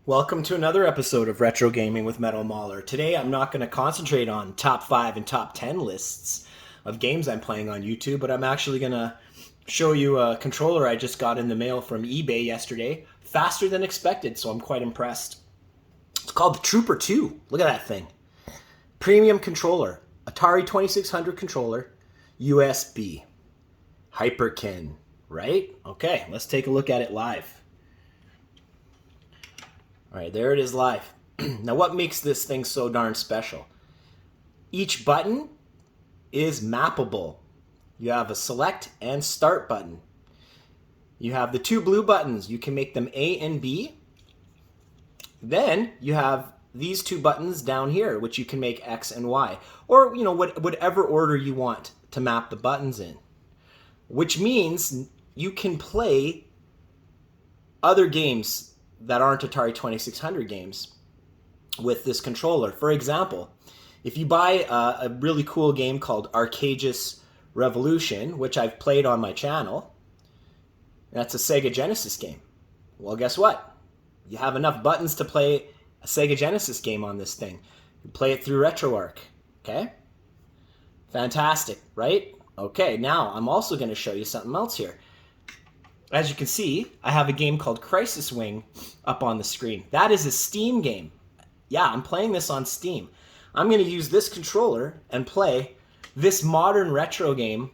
Welcome to another episode of Retro Gaming with Metal Mauler. Today I'm not going to concentrate on top 5 and top 10 lists of games I'm playing on YouTube, but I'm actually going to show you a controller I just got in the mail from eBay yesterday. Faster than expected, so I'm quite impressed. It's called the Trooper 2. Look at that thing. Premium controller. Atari 2600 controller. USB. Hyperkin. Right? Okay, let's take a look at it live. All right, there it is live. Now, what makes this thing so darn special? Each button is mappable. You have a select and start button. You have the two blue buttons. You can make them A and B. Then you have these two buttons down here, which you can make X and Y, or whatever order you want to map the buttons in. Which means you can play other games that aren't Atari 2600 games with this controller. For example, if you buy a really cool game called Arcageous Revolution, which I've played on my channel, that's a Sega Genesis game. Well, guess what? You have enough buttons to play a Sega Genesis game on this thing. You play it through Retroarch, okay? Fantastic, right? Okay, now I'm also going to show you something else here. As you can see, I have a game called Crisis Wing up on the screen. That is a Steam game. Yeah, I'm playing this on Steam. I'm going to use this controller and play this modern retro game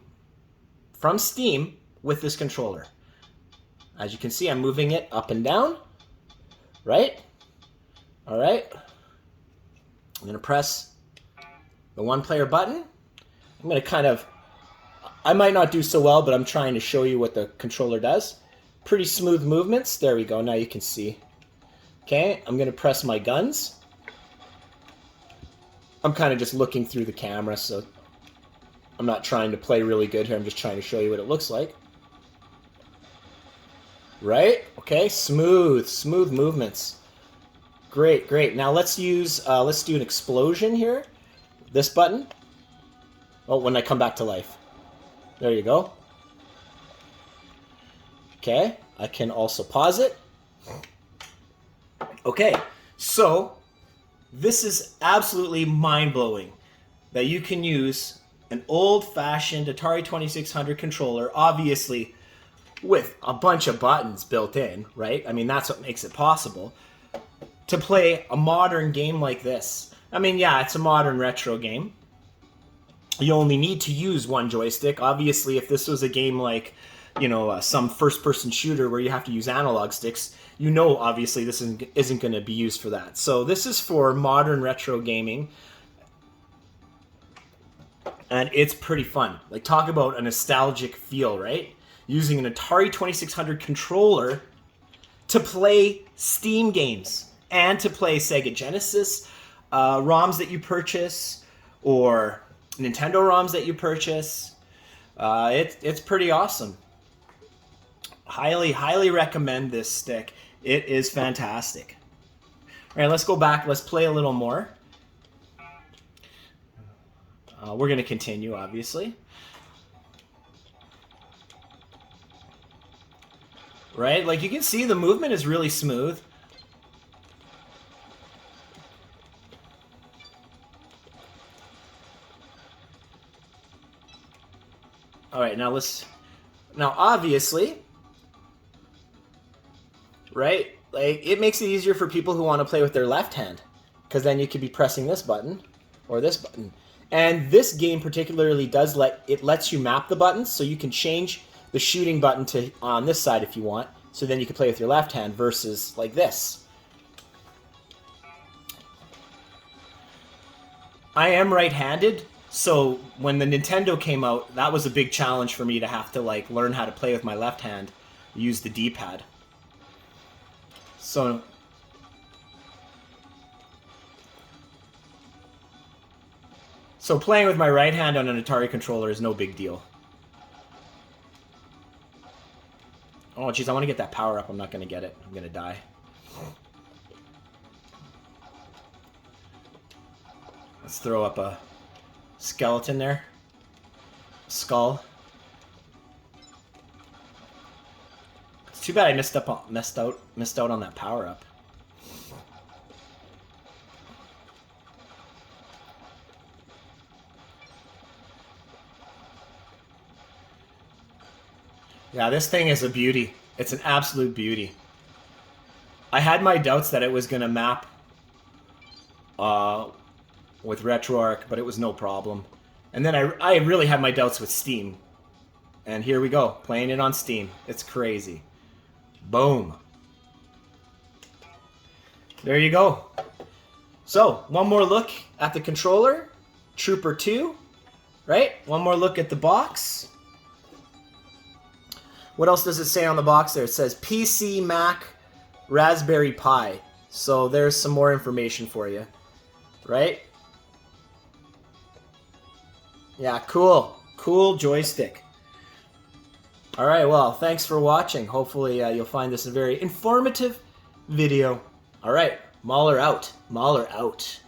from Steam with this controller. As you can see, I'm moving it up and down, right? All right. I'm going to press the one-player button. I'm going to I might not do so well, but I'm trying to show you what the controller does. Pretty smooth movements. There we go. Now you can see. Okay, I'm going to press my guns. I'm kind of just looking through the camera, so I'm not trying to play really good here. I'm just trying to show you what it looks like. Right? Okay, smooth movements. Great, great. Now let's do an explosion here. This button. Oh, when I come back to life. There you go. Okay, I can also pause it. Okay, so this is absolutely mind-blowing that you can use an old-fashioned Atari 2600 controller, obviously with a bunch of buttons built in, right? I mean, that's what makes it possible, to play a modern game like this. I mean, yeah, it's a modern retro game. You only need to use one joystick. Obviously, if this was a game like, some first-person shooter where you have to use analog sticks, obviously this isn't going to be used for that. So this is for modern retro gaming, and it's pretty fun. Like, talk about a nostalgic feel, right? Using an Atari 2600 controller to play Steam games and to play Sega Genesis ROMs that you purchase, or Nintendo ROMs that you purchase. It's pretty awesome. Highly recommend this stick. It is fantastic. All right, let's go back. Let's play a little more. We're going to continue, obviously. Right? Like, you can see the movement is really smooth. All right, now obviously, right? Like, it makes it easier for people who want to play with their left hand, because then you could be pressing this button or this button. And this game particularly lets you map the buttons, so you can change the shooting button to on this side if you want. So then you can play with your left hand versus like this. I am right-handed. So when the Nintendo came out, that was a big challenge for me to have to learn how to play with my left hand, use the D-pad. So playing with my right hand on an Atari controller is no big deal. Oh jeez, I want to get that power up. I'm not going to get it. I'm going to die. Let's throw up a skeleton there. Skull. It's too bad I missed out on that power up. Yeah, this thing is a beauty. It's an absolute beauty. I had my doubts that it was going to map with Retroarch, but it was no problem. And then I really had my doubts with Steam. And here we go, playing it on Steam. It's crazy. Boom. There you go. So, one more look at the controller. Trooper 2, right? One more look at the box. What else does it say on the box there? It says PC, Mac, Raspberry Pi. So there's some more information for you, right? Yeah, cool. Cool joystick. All right, well, thanks for watching. Hopefully you'll find this a very informative video. All right, Mauler out. Mauler out.